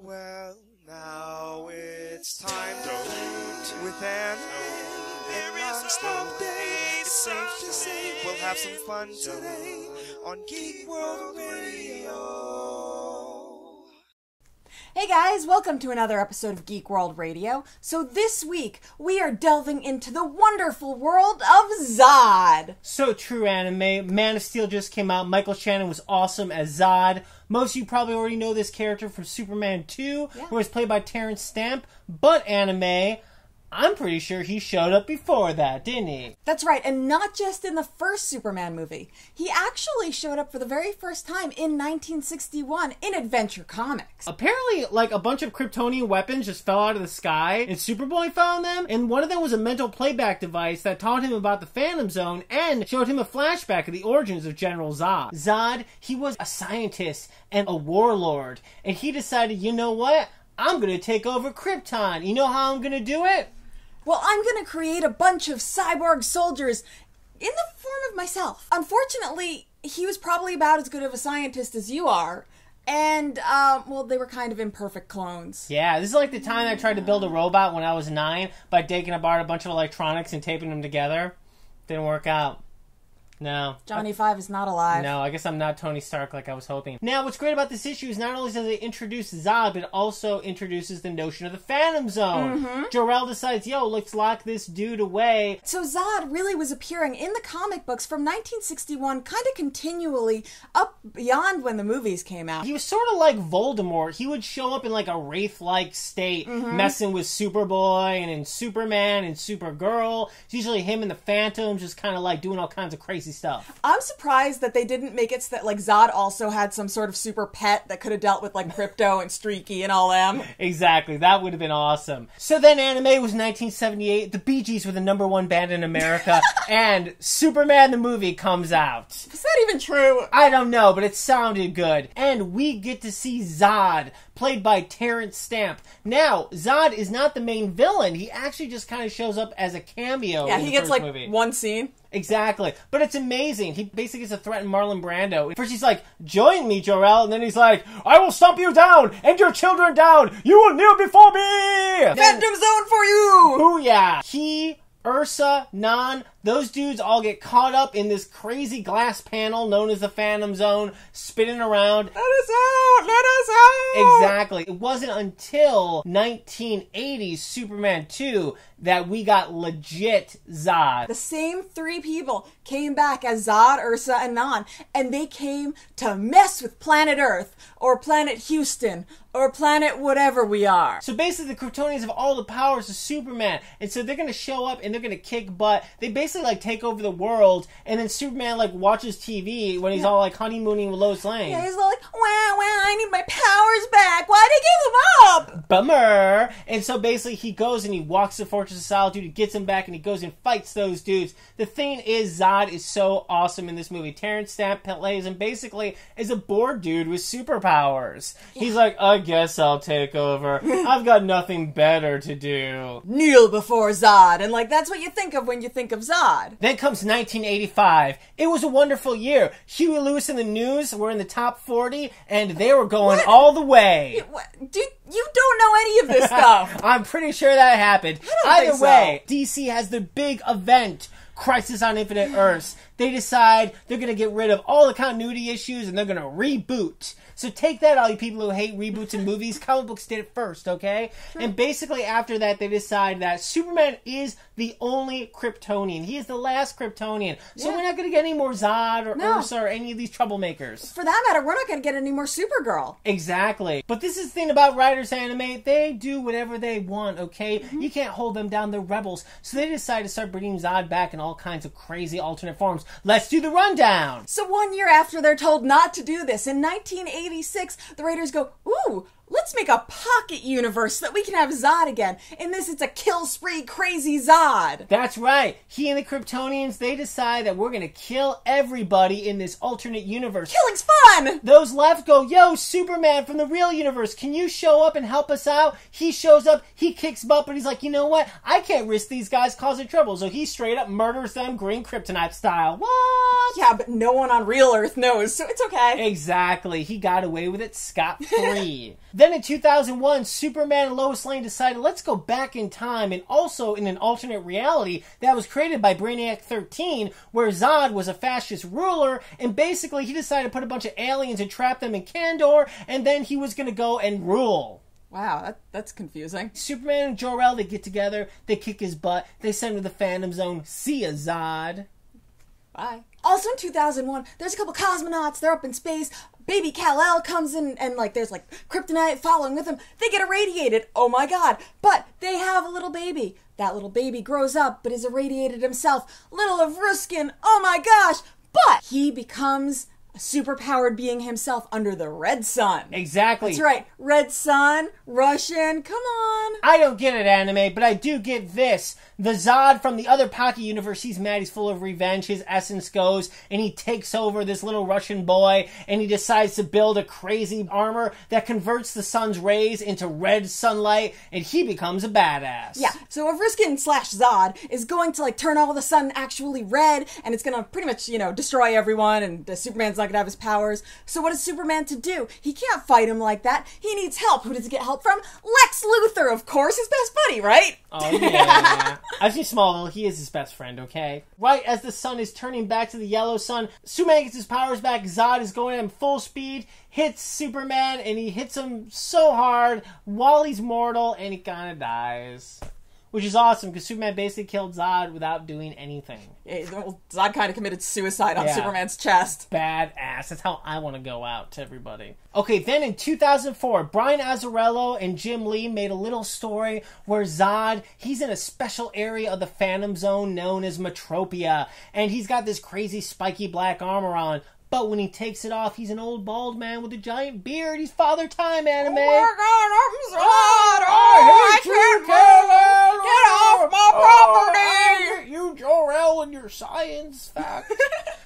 Well, now it's time to loot with an non-stop day. It's safe to say we'll have some fun today on Geek World Radio. Hey guys, welcome to another episode of Geek World Radio. So this week, we are delving into the wonderful world of Zod. So true, anime. Man of Steel just came out. Michael Shannon was awesome as Zod. Most of you probably already know this character from Superman 2, who was played by Terrence Stamp. But anime, I'm pretty sure he showed up before that, didn't he? That's right, and not just in the first Superman movie. He actually showed up for the very first time in 1961 in Adventure Comics. Apparently, like, a bunch of Kryptonian weapons just fell out of the sky, and Superboy found them, and one of them was a mental playback device that taught him about the Phantom Zone and showed him a flashback of the origins of General Zod. Zod, he was a scientist and a warlord, and he decided, you know what? I'm gonna take over Krypton. You know how I'm gonna do it? Well, I'm going to create a bunch of cyborg soldiers in the form of myself. Unfortunately, he was probably about as good of a scientist as you are. And, well, they were kind of imperfect clones. Yeah, this is like the time I tried to build a robot when I was 9 by taking apart a bunch of electronics and taping them together. Didn't work out. No. Johnny Five is not alive. No, I guess I'm not Tony Stark like I was hoping. Now, what's great about this issue is not only does it introduce Zod, but it also introduces the notion of the Phantom Zone. Jor-El decides, yo, let's lock this dude away. So Zod really was appearing in the comic books from 1961 kind of continually up beyond when the movies came out. He was sort of like Voldemort. He would show up in like a wraith-like state, messing with Superboy and in Superman and Supergirl. It's usually him and the Phantom just kind of like doing all kinds of crazy stuff. I'm surprised that they didn't make it so that like Zod also had some sort of super pet that could have dealt with like Crypto and Streaky and all them. Exactly, that would have been awesome. So then anime was 1978, the Bee Gees were the #1 band in America, and Superman the movie comes out. Is that even true? I don't know, but it sounded good. And we get to see Zod, played by Terrence Stamp. Now, Zod is not the main villain. He actually just kind of shows up as a cameo in the he gets first like movie. one scene. Exactly. But it's amazing. He basically gets to threaten Marlon Brando. First he's like, join me, Jor-El. And then he's like, I will stomp you down and your children down. You will kneel before me. Phantom Zone for you. Booyah. He, Ursa, Nan, those dudes all get caught up in this crazy glass panel known as the Phantom Zone, spinning around. Let us out! Let us out! Exactly. It wasn't until 1980's Superman 2 that we got legit Zod. The same three people came back as Zod, Ursa, and Nan, and they came to mess with planet Earth, or planet Houston, or planet whatever we are. So basically the Kryptonians have all the powers of Superman, and so they're gonna show up and they're gonna kick butt. They basically like take over the world, and then Superman like watches TV when he's all like honeymooning with Lois Lane. Yeah, he's all like, wow, I need my powers back. Why'd I give them up? Bummer. And so basically he goes and he walks to Fortress of Solitude, he gets him back, and he goes and fights those dudes. The thing is, Zod is so awesome in this movie. Terrence Stamp plays him basically as a bored dude with superpowers. He's like, I guess I'll take over. I've got nothing better to do. Kneel before Zod. And like, that's what you think of when you think of Zod. Then comes 1985. It was a wonderful year. Huey Lewis and the News were in the top 40, and they were going all the way. Dude, you don't know any of this stuff. I'm pretty sure that happened. I don't Either way, DC has their big event, Crisis on Infinite Earths. They decide they're going to get rid of all the continuity issues and they're going to reboot. So take that, all you people who hate reboots in movies. Comic books did it first, okay? Sure. And basically after that, they decide that Superman is the only Kryptonian. He is the last Kryptonian. So we're not going to get any more Zod or Ursa or any of these troublemakers. For that matter, we're not going to get any more Supergirl. Exactly. But this is the thing about writers anime. They do whatever they want, okay? You can't hold them down. They're rebels. So they decide to start bringing Zod back in all kinds of crazy alternate forms. Let's do the rundown. So 1 year after they're told not to do this, in 1986, the writers go, ooh, let's make a pocket universe so that we can have Zod again. In this, it's a kill spree crazy Zod. That's right. He and the Kryptonians, they decide that we're going to kill everybody in this alternate universe. Killing's fun! Those left go, yo, Superman from the real universe, can you show up and help us out? He shows up, he kicks butt, but he's like, you know what? I can't risk these guys causing trouble. So he straight up murders them green kryptonite style. What? Yeah, but no one on real Earth knows, so it's okay. Exactly. He got got away with it scot-free. Then in 2001, Superman and Lois Lane decided, let's go back in time, and also in an alternate reality that was created by Brainiac 13, where Zod was a fascist ruler, and basically he decided to put a bunch of aliens and trap them in Kandor, and then he was going to go and rule. Wow, that's confusing. Superman and Jor-El, they get together, they kick his butt, they send him to the Phantom Zone. See ya, Zod. Bye. Also in 2001, there's a couple cosmonauts, they're up in space, baby Kal-El comes in, and there's kryptonite following with them. They get irradiated, oh my god, but they have a little baby. That little baby grows up, but is irradiated himself. Little Evruskin, oh my gosh, but he becomes a superpowered being himself under the Red Sun. Exactly. That's right. Red Sun, Russian, come on. I don't get it, anime, but I do get this. The Zod from the other Pocket universe, he's mad, he's full of revenge, his essence goes, and he takes over this little Russian boy, and he decides to build a crazy armor that converts the sun's rays into red sunlight, and he becomes a badass. Yeah, so Evruskin / Zod is going to turn all the sun actually red, and it's going to pretty much, destroy everyone, and Superman's not going to have his powers. So what is Superman to do? He can't fight him like that. He needs help. Who does he get help from? Lex Luthor, of course, his best buddy, right? Oh, yeah. I've seen Smallville. He is his best friend, okay? Right as the sun is turning back to the yellow sun, Superman gets his powers back. Zod is going at him full speed, hits Superman, and he hits him so hard while he's mortal, and he kind of dies. Which is awesome, because Superman basically killed Zod without doing anything. Yeah, well, Zod kind of committed suicide on Superman's chest. Badass. That's how I want to go out to everybody. Okay, then in 2004, Brian Azzarello and Jim Lee made a little story where Zod, he's in a special area of the Phantom Zone known as Metropia, and he's got this crazy spiky black armor on. But when he takes it off, he's an old bald man with a giant beard. He's Father Time, anime. Oh my god, I'm Zod! I can't move! Get off my property! You, Jor-El, and your science fact.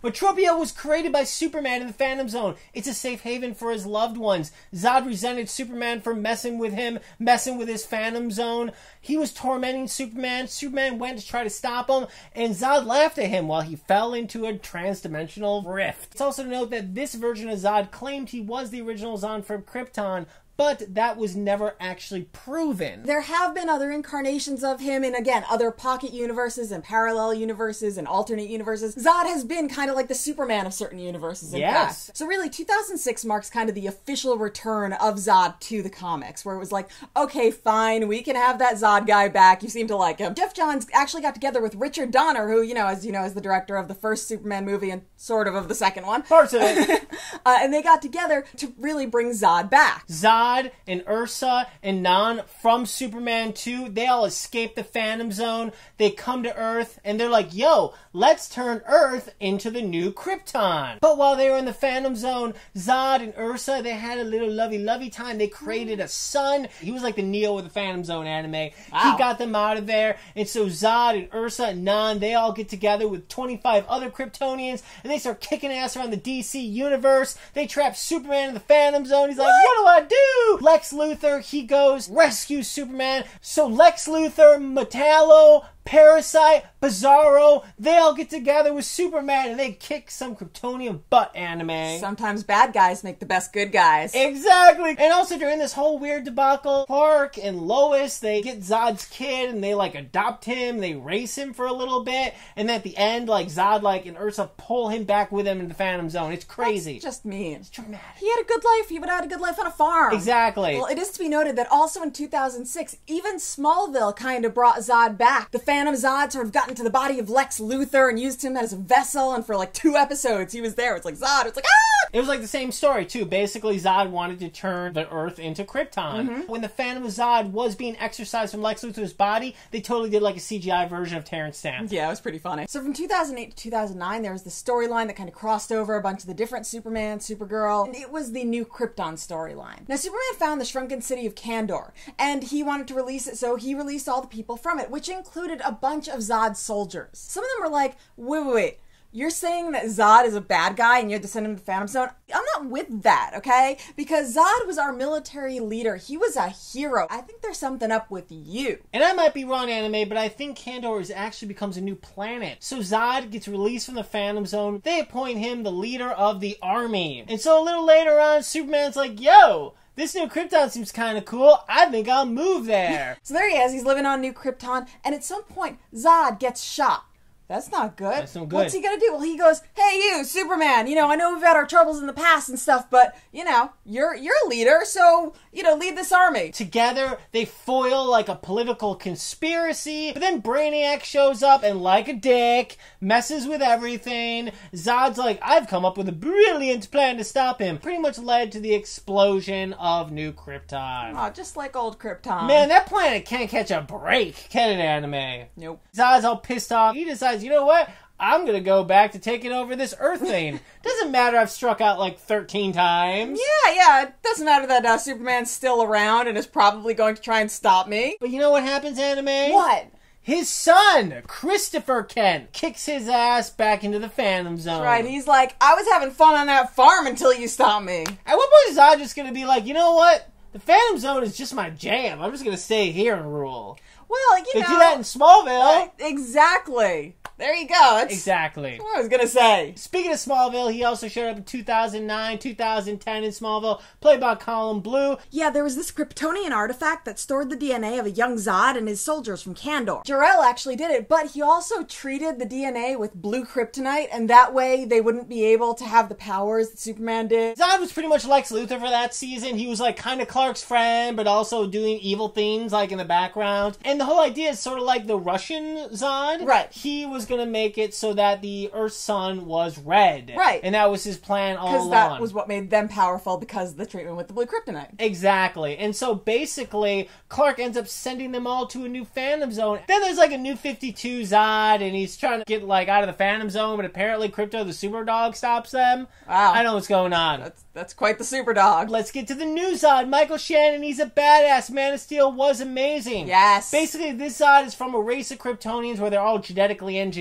Metropia was created by Superman in the Phantom Zone. It's a safe haven for his loved ones. Zod resented Superman for messing with him, messing with his Phantom Zone. He was tormenting Superman. Superman went to try to stop him, and Zod laughed at him while he fell into a trans-dimensional rift. It's also to note that this version of Zod claimed he was the original Zod from Krypton, but that was never actually proven. There have been other incarnations of him in, again, other pocket universes and parallel universes and alternate universes. Zod has been kind of like the Superman of certain universes, in fact. So really, 2006 marks kind of the official return of Zod to the comics, where it was like, okay, fine, we can have that Zod guy back. You seem to like him. Jeff Johns actually got together with Richard Donner, who, as you know, is the director of the first Superman movie and sort of the second one. Parts of it. And they got together to really bring Zod back. Zod and Ursa and Nan from Superman 2, they all escape the Phantom Zone. They come to Earth, and they're like, yo, let's turn Earth into the new Krypton. But while they were in the Phantom Zone, Zod and Ursa, they had a little lovey-lovey time. They created a son. He was like the Neo of the Phantom Zone anime. Wow. He got them out of there, and so Zod and Ursa and Nan, they all get together with 25 other Kryptonians, and they start kicking ass around the DC universe. They trap Superman in the Phantom Zone. He's like, what do? Lex Luthor, he goes, rescue Superman. So Lex Luthor, Metallo, Parasite, Bizarro, they all get together with Superman and they kick some Kryptonian butt, anime. Sometimes bad guys make the best good guys. Exactly. And also during this whole weird debacle, Clark and Lois, they get Zod's kid and they adopt him, they race him for a little bit, and then at the end, Zod and Ursa pull him back with them in the Phantom Zone. It's crazy. That's just mean. It's dramatic. He had a good life. He would have had a good life on a farm. Exactly. Well, it is to be noted that also in 2006, even Smallville kind of brought Zod back. The Phantom Zod sort of got into the body of Lex Luthor and used him as a vessel, and for 2 episodes he was there. It's like Zod, it's like, ah! It was the same story too. Basically, Zod wanted to turn the Earth into Krypton. Mm-hmm. When the Phantom Zod was being exorcised from Lex Luthor's body, they totally did a CGI version of Terrence Stamp. Yeah, it was pretty funny. So from 2008 to 2009, there was the storyline that kind of crossed over a bunch of the different Superman, Supergirl, and it was the new Krypton storyline. Now, Superman found the shrunken city of Kandor, and he wanted to release it, so he released all the people from it, which included a bunch of Zod's soldiers. Some of them were like, wait, you're saying that Zod is a bad guy and you had to send him to the Phantom Zone? I'm not with that, okay? Because Zod was our military leader. He was a hero. I think there's something up with you. And I might be wrong, Anime, but I think Kandor actually becomes a new planet. So Zod gets released from the Phantom Zone. They appoint him the leader of the army. And so a little later on, Superman's like, yo, this new Krypton seems kind of cool. I think I'll move there. So there he is. He's living on New Krypton. And at some point, Zod gets shot. That's not good. That's no good. What's he gonna do? Well, he goes, hey, you, Superman, I know we've had our troubles in the past and stuff, but, you're a leader, so, lead this army. Together, they foil like a political conspiracy, but then Brainiac shows up and, like a dick, messes with everything. Zod's like, I've come up with a brilliant plan to stop him. Pretty much led to the explosion of New Krypton. Oh, just like old Krypton. Man, that planet can't catch a break, can it, Anime? Nope. Zod's all pissed off. He decides, you know what? I'm gonna go back to taking over this Earth thing. Doesn't matter, I've struck out like 13 times. Yeah, it doesn't matter that Superman's still around and is probably going to try and stop me. But you know what happens, Anime? What? His son, Christopher Kent, kicks his ass back into the Phantom Zone. Right, he's like, I was having fun on that farm until you stopped me. At what point is Zod just gonna be like, you know what? The Phantom Zone is just my jam. I'm just gonna stay here and rule. Well, They do that in Smallville. Exactly. There you go. Exactly. What I was going to say. Speaking of Smallville, he also showed up in 2009, 2010 in Smallville, played by Colin Blue. Yeah, there was this Kryptonian artifact that stored the DNA of a young Zod and his soldiers from Kandor. Jor-El actually did it, but he also treated the DNA with blue kryptonite, and that way they wouldn't be able to have the powers that Superman did. Zod was pretty much Lex Luthor for that season. He was like kind of Clark's friend, but also doing evil things like in the background. And the whole idea is sort of like the Russian Zod. Right. He was going to make it so that the Earth's sun was red. Right. And that was his plan all along. Because that was what made them powerful, because of the treatment with the blue kryptonite. Exactly. And so basically, Clark ends up sending them all to a new Phantom Zone. Then there's like a new 52 Zod, and he's trying to get like out of the Phantom Zone, but apparently Krypto the Superdog stops them. Wow. I know what's going on. That's quite the Superdog. Let's get to the new Zod. Michael Shannon, he's a badass. Man of Steel was amazing. Yes. Basically, this Zod is from a race of Kryptonians where they're all genetically engineered.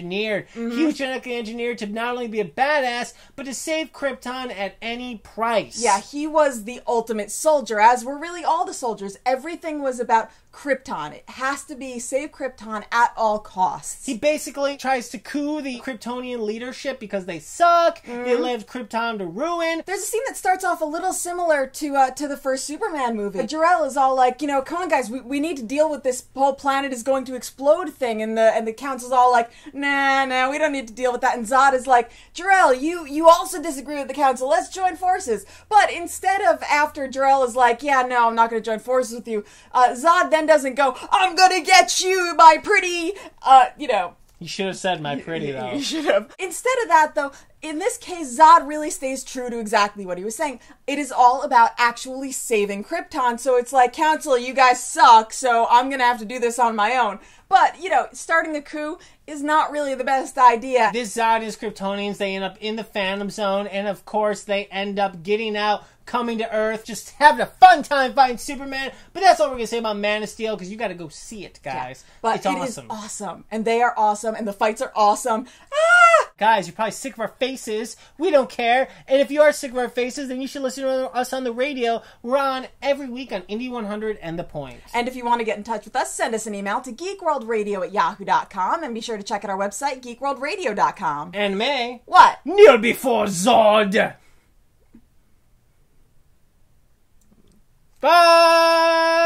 Mm-hmm. He was genetically engineered to not only be a badass, but to save Krypton at any price. Yeah, he was the ultimate soldier, as were really all the soldiers. Everything was about Krypton. It has to be save Krypton at all costs. He basically tries to coup the Kryptonian leadership because they suck. They left Krypton to ruin. There's a scene that starts off a little similar to the first Superman movie. Jor-El is all like, come on guys, we need to deal with this whole planet is going to explode thing, and the council's all like, nah, we don't need to deal with that. And Zod is like, Jor-El, you also disagree with the council. Let's join forces. But instead of after Jor-El is like, yeah, no, I'm not going to join forces with you, Zod then doesn't go, I'm gonna get you, my pretty, You should have said my pretty, though. You should have. Instead of that, though, in this case, Zod really stays true to exactly what he was saying. It is all about actually saving Krypton, so it's like, Council, you guys suck, so I'm gonna have to do this on my own. But, starting a coup is not really the best idea. This Zod is Kryptonians. They end up in the Phantom Zone, and of course, they end up getting out, coming to Earth, just having a fun time fighting Superman. But that's all we're going to say about Man of Steel, because you got to go see it, guys. Yeah, but it's it awesome. Is awesome. And they are awesome, and the fights are awesome. Ah! Guys, you're probably sick of our faces. We don't care. And if you are sick of our faces, then you should listen to us on the radio. We're on every week on Indie 100 and The Point. And if you want to get in touch with us, send us an email to geekworldradio@yahoo.com, and be sure to check out our website, geekworldradio.com. And May. What? Kneel before Zod. Bye!